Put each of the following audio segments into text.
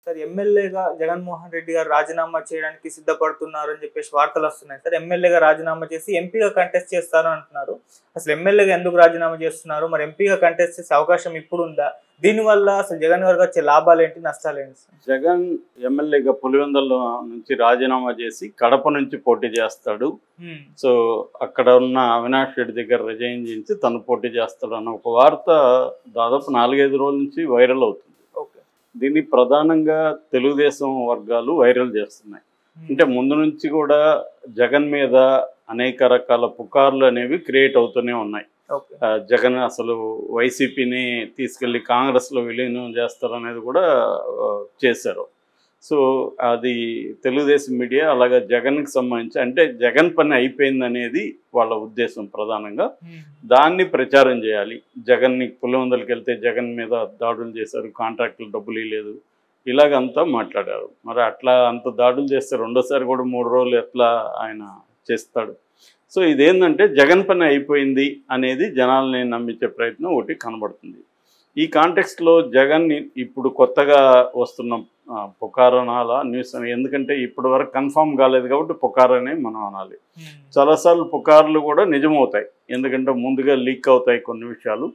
Sir ఎమ్మెల్యేగా జగన్మోహన్ రెడ్డి గారు రాజీనామా చేయడానికి సిద్ధపడుతున్నారు అని చెప్పేసి వార్తలు వస్తున్నాయి సార్. ఎమ్మెల్యేగా రాజీనామా చేసి ఎంపీగా కంటెస్ట్ చేస్తారు అంటున్నారు. అసలు ఎమ్మెల్యేగా ఎందుకు రాజీనామా చేస్తున్నారు? మరి ఎంపీగా కంటెస్ట్ చేసే అవకాశం ఇప్పుడు ఉందా? దీనివల్ల అసలు జగన్ గారికి వచ్చే లాభాలు ఏంటి, నష్టాలు ఏంటి సార్? జగన్ ఎమ్మెల్యేగా పులివెందుల నుంచి రాజీనామా చేసి కడప నుంచి పోటీ చేస్తాడు. సో అక్కడ ఉన్న అవినాష్ రెడ్డి దగ్గర రిజైన్ చేసి తను పోటీ చేస్తాడు అన్న ఒక వార్త దాదాపు 4-5 రోజుల నుంచి వైరల్ అవుతుంది. దీన్ని ప్రధానంగా తెలుగుదేశం వర్గాలు వైరల్ చేస్తున్నాయి. అంటే ముందు నుంచి కూడా జగన్ మీద అనేక రకాల పుకార్లు అనేవి క్రియేట్ అవుతూనే ఉన్నాయి. జగన్ అసలు వైసీపీని తీసుకెళ్లి కాంగ్రెస్లో విలీనం చేస్తారు అనేది కూడా చేశారు. సో అది తెలుగుదేశం మీడియా అలాగే జగన్కి సంబంధించి అంటే జగన్ పని అయిపోయింది అనేది వాళ్ళ ఉద్దేశం ప్రధానంగా. దాన్ని ప్రచారం చేయాలి. జగన్ని పులివెందులకు వెళ్తే జగన్ మీద దాడులు చేశారు, కాంట్రాక్టులు డబ్బులు ఇవ్వలేదు, ఇలాగంతా మాట్లాడారు. మరి అట్లా అంత దాడులు చేస్తే రెండోసారి కూడా 3 రోజులు ఎట్లా ఆయన చేస్తాడు? సో ఇదేంటంటే జగన్ పని అయిపోయింది అనేది జనాల్ని నమ్మించే ప్రయత్నం ఒకటి కనబడుతుంది. ఈ కాంటెక్స్ట్లో జగన్ని ఇప్పుడు కొత్తగా వస్తున్న పుకార్ అనాలా న్యూస్ అని, ఎందుకంటే ఇప్పటి వరకు కన్ఫామ్ కాలేదు కాబట్టి పుకార్ అనే మనం అనాలి. చాలాసార్లు పుకార్లు కూడా నిజమవుతాయి, ఎందుకంటే ముందుగా లీక్ అవుతాయి కొన్ని విషయాలు,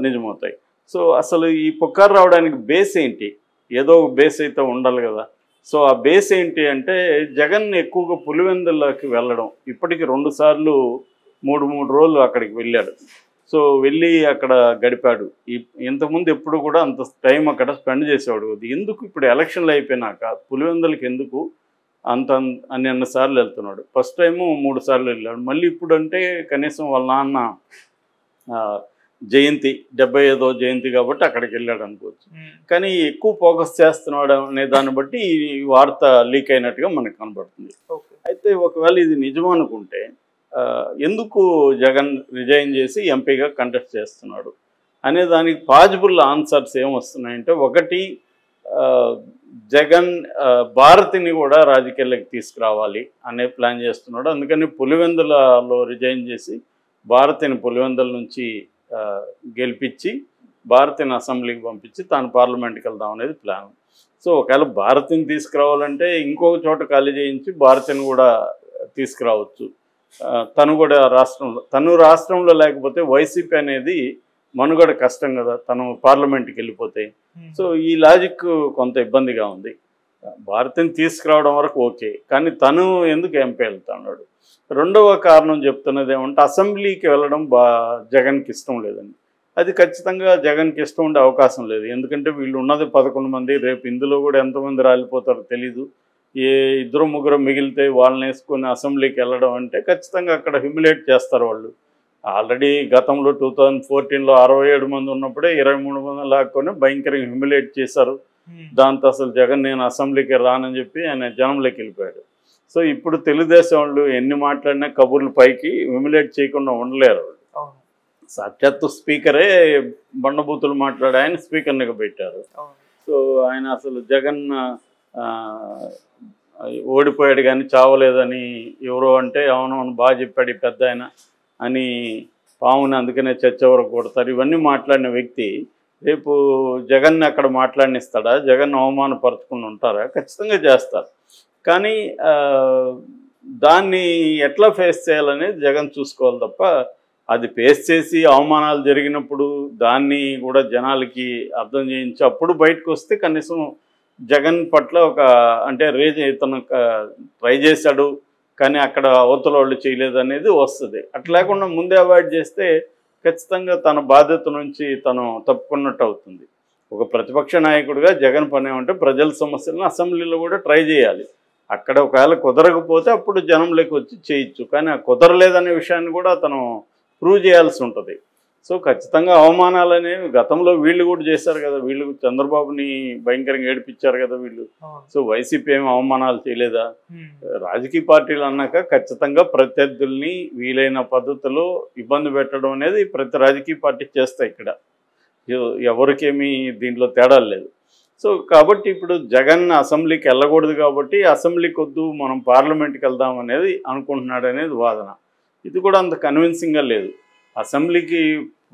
నిజమవుతాయి. సో అసలు ఈ పుకార్ రావడానికి బేస్ ఏంటి? ఏదో ఒక బేస్ అయితే ఉండాలి కదా. సో ఆ బేస్ ఏంటి అంటే జగన్ ఎక్కువగా పులివెందులకి వెళ్ళడం, ఇప్పటికి 2 సార్లు 3 రోజులు అక్కడికి వెళ్ళాడు. సో వెళ్ళి అక్కడ గడిపాడు. ఇంతకుముందు ఎప్పుడు కూడా అంత టైం అక్కడ స్పెండ్ చేసేవాడు. ఎందుకు ఇప్పుడు ఎలక్షన్లు అయిపోయినాక పులివెందులకి ఎందుకు అన్ని సార్లు వెళ్తున్నాడు? ఫస్ట్ టైము 3 సార్లు వెళ్ళాడు. మళ్ళీ ఇప్పుడు అంటే కనీసం వాళ్ళ నాన్న జయంతి 75వ జయంతి కాబట్టి అక్కడికి వెళ్ళాడు అనుకోవచ్చు. కానీ ఎక్కువ ఫోకస్ చేస్తున్నాడు అనే దాన్ని బట్టి ఈ వార్త లీక్ అయినట్టుగా మనకు కనబడుతుంది. అయితే ఒకవేళ ఇది నిజం అనుకుంటే ఎందుకు జగన్ రిజైన్ చేసి ఎంపీగా కంటెస్ట్ చేస్తున్నాడు అనే దానికి పాజిబుల్ ఆన్సర్స్ ఏమొస్తున్నాయంటే, ఒకటి జగన్ భారతిని కూడా రాజకీయాల్లోకి తీసుకురావాలి అనే ప్లాన్ చేస్తున్నాడు. అందుకని పులివెందులలో రిజైన్ చేసి భారతిని పులివెందుల నుంచి గెలిపించి భారతిని అసెంబ్లీకి పంపించి తాను పార్లమెంట్కి వెళ్దాం అనేది ప్లాన్. సో ఒకవేళ భారతిని తీసుకురావాలంటే ఇంకొక చోట ఖాళీ చేయించి భారతిని కూడా తీసుకురావచ్చు. తను కూడా రాష్ట్రంలో లేకపోతే వైసీపీ అనేది మనుగడ కష్టం కదా, తను పార్లమెంట్కి వెళ్ళిపోతే. సో ఈ లాజిక్ కొంత ఇబ్బందిగా ఉంది. భారతిని తీసుకురావడం వరకు ఓకే, కానీ తను ఎందుకు ఎంపీ వెళ్తున్నాడు? రెండవ కారణం చెప్తున్నది ఏమంటే అసెంబ్లీకి వెళ్ళడం జగన్కి ఇష్టం లేదండి. అది ఖచ్చితంగా జగన్కి ఇష్టం ఉండే అవకాశం లేదు. ఎందుకంటే వీళ్ళు ఉన్నది 11 మంది, రేపు ఇందులో కూడా ఎంతమంది రాలిపోతారో తెలీదు. 2-3 మిగిలితే వాళ్ళని వేసుకొని అసెంబ్లీకి వెళ్ళడం అంటే ఖచ్చితంగా అక్కడ హ్యూమిలేట్ చేస్తారు వాళ్ళు. ఆల్రెడీ గతంలో 2014లో 67 మంది ఉన్నప్పుడే 23 మంది లాక్కొని భయంకరంగా హ్యూమిలేట్ చేశారు. దాంతో అసలు జగన్ నేను అసెంబ్లీకి రానని చెప్పి ఆయన జనంలోకి వెళ్ళిపోయాడు. సో ఇప్పుడు తెలుగుదేశం వాళ్ళు ఎన్ని మాట్లాడినా కబుర్లు పైకి హ్యూమిలేట్ చేయకుండా ఉండలేరు. సాక్షాత్తు స్పీకరే బండబూతులు మాట్లాడి ఆయన స్పీకర్ని పెట్టారు. సో ఆయన అసలు జగన్ ఓడిపోయాడు కానీ చావలేదని ఎవరో అంటే అవునవును బాగా చెప్పాడు ఈ పెద్ద ఆయన అని, పావుని అందుకనే చర్చ వరకు కొడతారు. ఇవన్నీ మాట్లాడిన వ్యక్తి రేపు జగన్ని అక్కడ మాట్లాడినిస్తాడా? జగన్ అవమానపరచుకుని ఉంటారా? ఖచ్చితంగా చేస్తారు. కానీ దాన్ని ఎట్లా ఫేస్ చేయాలనేది జగన్ చూసుకోవాలి తప్ప, అది ఫేస్ చేసి అవమానాలు జరిగినప్పుడు దాన్ని కూడా జనాలకి అర్థం చేయించి అప్పుడు బయటకు వస్తే కనీసం జగన్ పట్ల ఒక అంటే ఇతను ట్రై చేశాడు కానీ అక్కడ అవతల వాళ్ళు చేయలేదు అనేది వస్తుంది. అట్లా లేకుండా ముందే అవాయిడ్ చేస్తే ఖచ్చితంగా తన బాధ్యత నుంచి తను తప్పుకున్నట్టు అవుతుంది. ఒక ప్రతిపక్ష నాయకుడిగా జగన్ పని ఏమంటే ప్రజల సమస్యలను అసెంబ్లీలో కూడా ట్రై చేయాలి. అక్కడ ఒకవేళ కుదరకపోతే అప్పుడు జనంలోకి వచ్చి చేయొచ్చు, కానీ ఆ కుదరలేదనే విషయాన్ని కూడా అతను ప్రూవ్ చేయాల్సి ఉంటుంది. సో ఖచ్చితంగా అవమానాలు అనేవి గతంలో వీళ్ళు కూడా చేశారు కదా, వీళ్ళు చంద్రబాబుని భయంకరంగా ఏడిపించారు కదా వీళ్ళు. సో వైసీపీ ఏమి అవమానాలు చేయలేదా? రాజకీయ పార్టీలు అన్నాక ఖచ్చితంగా ప్రత్యర్థుల్ని వీలైన పద్ధతిలో ఇబ్బంది పెట్టడం అనేది ప్రతి రాజకీయ పార్టీ చేస్తాయి. ఇక్కడ ఎవరికేమీ దీంట్లో తేడాలు లేదు. సో కాబట్టి ఇప్పుడు జగన్ అసెంబ్లీకి వెళ్ళకూడదు కాబట్టి అసెంబ్లీకి వద్దు మనం పార్లమెంట్కి వెళ్దాం అనేది అనుకుంటున్నాడు అనేది వాదన. ఇది కూడా అంత కన్విన్సింగ్గా లేదు. అసెంబ్లీకి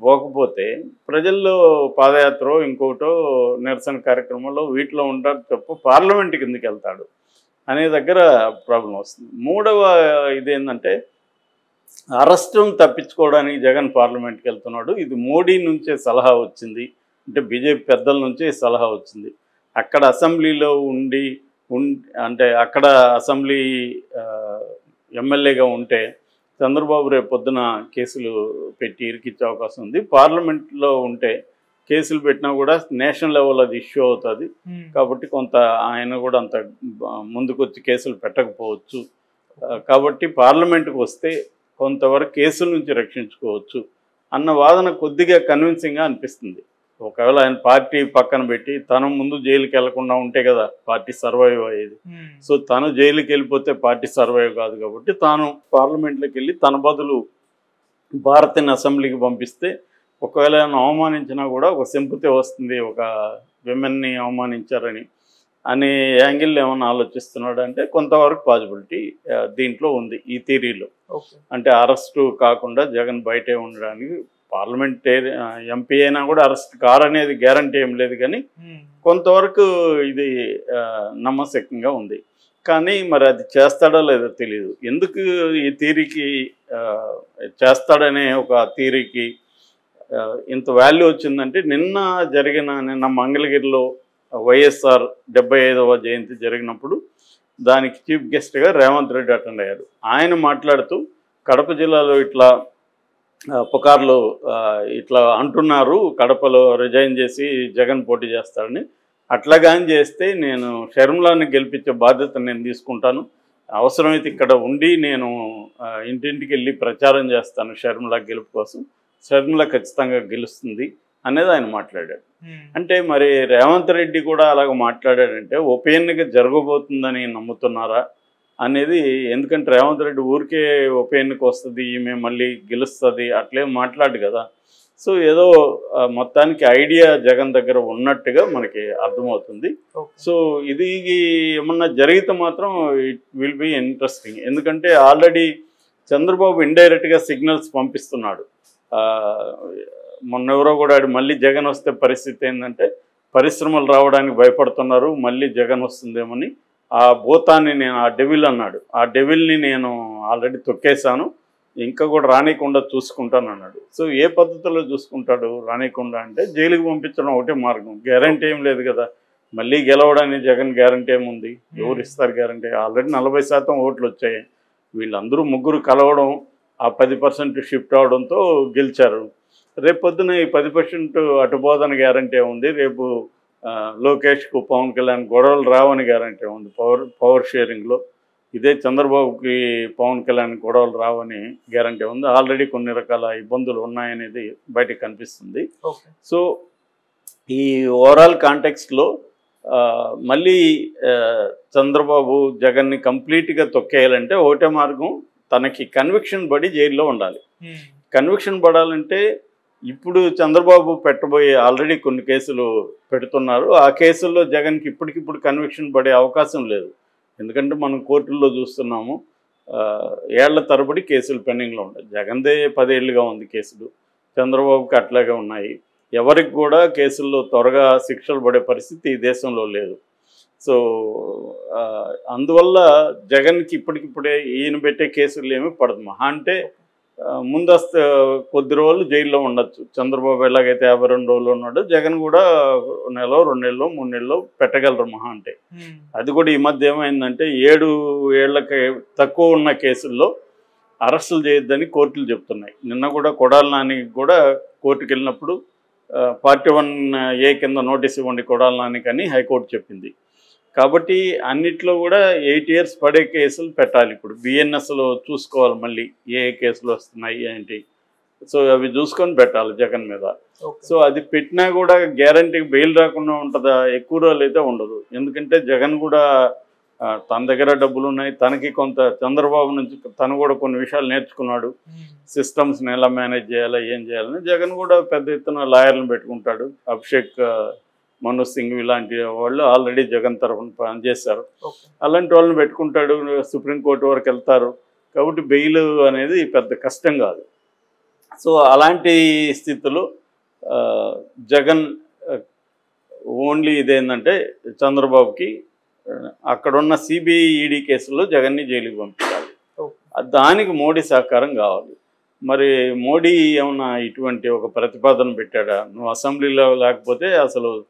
పోకపోతే ప్రజల్లో పాదయాత్ర ఇంకోటో నిరసన కార్యక్రమంలో వీటిలో ఉంటారు తప్ప పార్లమెంట్ కిందకి వెళ్తాడు అనే దగ్గర ప్రాబ్లం వస్తుంది. మూడవ ఇదేంటంటే అరెస్టును తప్పించుకోవడానికి జగన్ పార్లమెంట్కి వెళ్తున్నాడు. ఇది మోడీ నుంచే సలహా వచ్చింది, అంటే బీజేపీ పెద్దల నుంచే సలహా వచ్చింది. అక్కడ అసెంబ్లీలో అంటే అక్కడ అసెంబ్లీ ఎమ్మెల్యేగా ఉంటే చంద్రబాబు రేపు పొద్దున కేసులు పెట్టి ఇరికిచ్చే అవకాశం ఉంది. పార్లమెంట్లో ఉంటే కేసులు పెట్టినా కూడా నేషనల్ లెవెల్ అది ఇష్యూ అవుతుంది. కాబట్టి కొంత ఆయన కూడా అంత ముందుకొచ్చి కేసులు పెట్టకపోవచ్చు. కాబట్టి పార్లమెంటుకు వస్తే కొంతవరకు కేసుల నుంచి రక్షించుకోవచ్చు అన్న వాదన కొద్దిగా కన్విన్సింగ్గా అనిపిస్తుంది. ఒకవేళ ఆయన పార్టీ పక్కన పెట్టి తను ముందు జైలుకి వెళ్లకుండా ఉంటే కదా పార్టీ సర్వైవ్ అయ్యేది. సో తను జైలుకి వెళ్ళిపోతే పార్టీ సర్వైవ్ కాదు కాబట్టి తాను పార్లమెంట్లోకి వెళ్ళి తన బదులు భారతీయ అసెంబ్లీకి పంపిస్తే ఒకవేళ ఆయన అవమానించినా కూడా ఒక సింపతి వస్తుంది, ఒక విమెన్ని అవమానించారని అనే యాంగిల్ ఏమన్నా ఆలోచిస్తున్నాడు అంటే కొంతవరకు పాసిబిలిటీ దీంట్లో ఉంది ఈ థియరీలో. అంటే అరెస్టు కాకుండా జగన్ బయటే ఉండడానికి, పార్లమెంట్ ఎంపీ అయినా కూడా అరెస్ట్ కారనేది గ్యారంటీ ఏం లేదు, కానీ కొంతవరకు ఇది నమ్మశక్యంగా ఉంది. కానీ మరి అది చేస్తాడో లేదో తెలియదు. ఎందుకు ఈ థియరీకి చేస్తాడనే ఒక థియరీకి ఇంత వాల్యూ వచ్చిందంటే నిన్న మంగళగిరిలో వైఎస్ఆర్ 75వ జయంతి జరిగినప్పుడు దానికి చీఫ్ గెస్ట్గా రేవంత్ రెడ్డి అటెండ్ అయ్యారు. ఆయన మాట్లాడుతూ కడప జిల్లాలో ఇట్లా పుకార్లు ఇట్లా అంటున్నారు, కడపలో రిజైన్ చేసి జగన్ పోటీ చేస్తాడని, అట్లాగాని చేస్తే నేను షర్మిలాని గెలిపించే బాధ్యత నేను తీసుకుంటాను, అవసరమైతే ఇక్కడ ఉండి నేను ఇంటింటికి వెళ్ళి ప్రచారం చేస్తాను షర్మిలా గెలుపు కోసం, షర్మిల ఖచ్చితంగా గెలుస్తుంది అనేది ఆయన మాట్లాడాడు. అంటే మరి రేవంత్ రెడ్డి కూడా అలాగ మాట్లాడాడంటే ఉప ఎన్నిక జరగబోతుందని నమ్ముతున్నారా అనేది. ఎందుకంటే రేవంత్ రెడ్డి ఊరికే ఉప ఎన్నిక వస్తుంది ఈమె మళ్ళీ గెలుస్తుంది అట్లే మాట్లాడు కదా. సో ఏదో మొత్తానికి ఐడియా జగన్ దగ్గర ఉన్నట్టుగా మనకి అర్థమవుతుంది. సో ఇది ఏమన్నా జరిగితే మాత్రం ఇట్ విల్ బి ఇంట్రెస్టింగ్. ఎందుకంటే ఆల్రెడీ చంద్రబాబు ఇండైరెక్ట్గా సిగ్నల్స్ పంపిస్తున్నాడు. మొన్నెవరో కూడా మళ్ళీ జగన్ వస్తే పరిస్థితి ఏంటంటే పరిశ్రమలు రావడానికి భయపడుతున్నారు, మళ్ళీ జగన్ వస్తుందేమని. ఆ భూతాన్ని నేను, ఆ డెవిల్ అన్నాడు, ఆ డెవిల్ని నేను ఆల్రెడీ తొక్కేశాను, ఇంకా కూడా రానికుండా చూసుకుంటాను అన్నాడు. సో ఏ పద్ధతిలో చూసుకుంటాడు రానికుండా అంటే జైలుకి పంపించడం ఒకటే మార్గం. గ్యారంటీ ఏం లేదు కదా, మళ్ళీ గెలవడానికి జగన్ గ్యారంటీ ఏముంది, ఎవరు ఇస్తారు గ్యారంటీ? ఆల్రెడీ 40% ఓట్లు వచ్చాయి. వీళ్ళందరూ ముగ్గురు కలవడం, ఆ 10% షిఫ్ట్ అవడంతో గెలిచారు. రేపు పొద్దున ఈ 10% అటుపోదని గ్యారంటీ ఉంది, రేపు లోకేష్కు పవన్ కళ్యాణ్ గొడవలు రావని గ్యారంటీ ఉంది పవర్ షేరింగ్లో. ఇదే చంద్రబాబుకి పవన్ కళ్యాణ్ గొడవలు రావని గ్యారంటీ ఉంది. ఆల్రెడీ కొన్ని రకాల ఇబ్బందులు ఉన్నాయనేది బయటకు కనిపిస్తుంది. సో ఈ ఓవరాల్ కాంటెక్స్ట్లో మళ్ళీ చంద్రబాబు జగన్ని కంప్లీట్గా తొక్కేయాలంటే ఒకటే మార్గం, తనకి కన్విక్షన్ పడి జైల్లో ఉండాలి. కన్విక్షన్ పడాలంటే ఇప్పుడు చంద్రబాబు పెట్టబోయే ఆల్రెడీ కొన్ని కేసులు పెడుతున్నారు, ఆ కేసుల్లో జగన్కి ఇప్పటికిప్పుడు కన్విక్షన్ పడే అవకాశం లేదు. ఎందుకంటే మనం కోర్టుల్లో చూస్తున్నాము ఏళ్ల తరబడి కేసులు పెండింగ్లో ఉన్నాయి. జగన్దే 10 ఏళ్ళుగా ఉంది కేసులు, చంద్రబాబుకి అట్లాగే ఉన్నాయి. ఎవరికి కూడా కేసుల్లో త్వరగా శిక్షలు పడే పరిస్థితి ఈ దేశంలో లేదు. సో అందువల్ల జగన్కి ఇప్పటికిప్పుడే ఈయన పెట్టే కేసులు ఏమీ పడదు. మహా అంటే ముందస్తు కొద్ది రోజులు జైల్లో ఉండొచ్చు. చంద్రబాబు ఎలాగైతే 52 రోజులు ఉన్నాడో జగన్ కూడా 1 నెల 2 నెలలు 3 నెలలు పెట్టగలరు మహా అంటే. అది కూడా ఈ మధ్య ఏమైందంటే 7 ఏళ్లకి తక్కువ ఉన్న కేసుల్లో అరెస్టులు చేయొద్దని కోర్టులు చెప్తున్నాయి. నిన్న కూడా కొడాలి నాని కూడా కోర్టుకు వెళ్ళినప్పుడు పార్టీ 1A కింద నోటీస్ ఇవ్వండి కొడాలి నానికి అని హైకోర్టు చెప్పింది. కాబట్టి అన్నిట్లో కూడా 8 years పడే కేసులు పెట్టాలి. ఇప్పుడు బిఎన్ఎస్లో చూసుకోవాలి మళ్ళీ ఏ కేసులు వస్తున్నాయి ఏంటి, సో అవి చూసుకొని పెట్టాలి జగన్ మీద. సో అది పెట్టినా కూడా గ్యారంటీ బెయిల్ రాకుండా ఉంటుందా? ఎక్కువ రోజులు అయితే ఉండదు. ఎందుకంటే జగన్ కూడా తన దగ్గర డబ్బులు ఉన్నాయి, తనకి కొంత చంద్రబాబు నుంచి తను కూడా కొన్ని విషయాలు నేర్చుకున్నాడు, సిస్టమ్స్ని ఎలా మేనేజ్ చేయాలా ఏం చేయాలని. జగన్ కూడా పెద్ద ఎత్తున లాయర్లను పెట్టుకుంటాడు. అభిషేక్ మను సింగ్ ఇలాంటి వాళ్ళు ఆల్రెడీ జగన్ తరఫున పనిచేశారు, అలాంటి వాళ్ళని పెట్టుకుంటాడు. సుప్రీంకోర్టు వరకు వెళ్తారు. కాబట్టి బెయిల్ అనేది పెద్ద కష్టం కాదు. సో అలాంటి స్థితిలో జగన్ ఓన్లీ ఇదేంటంటే చంద్రబాబుకి అక్కడున్న సిబిఐ ఈడీ కేసుల్లో జగన్ని జైలుకి పంపించాలి. దానికి మోడీ సహకారం కావాలి. మరి మోడీ ఏమన్నా ఇటువంటి ఒక ప్రతిపాదన పెట్టాడా? నువ్వు అసెంబ్లీలో లేకపోతే అసలు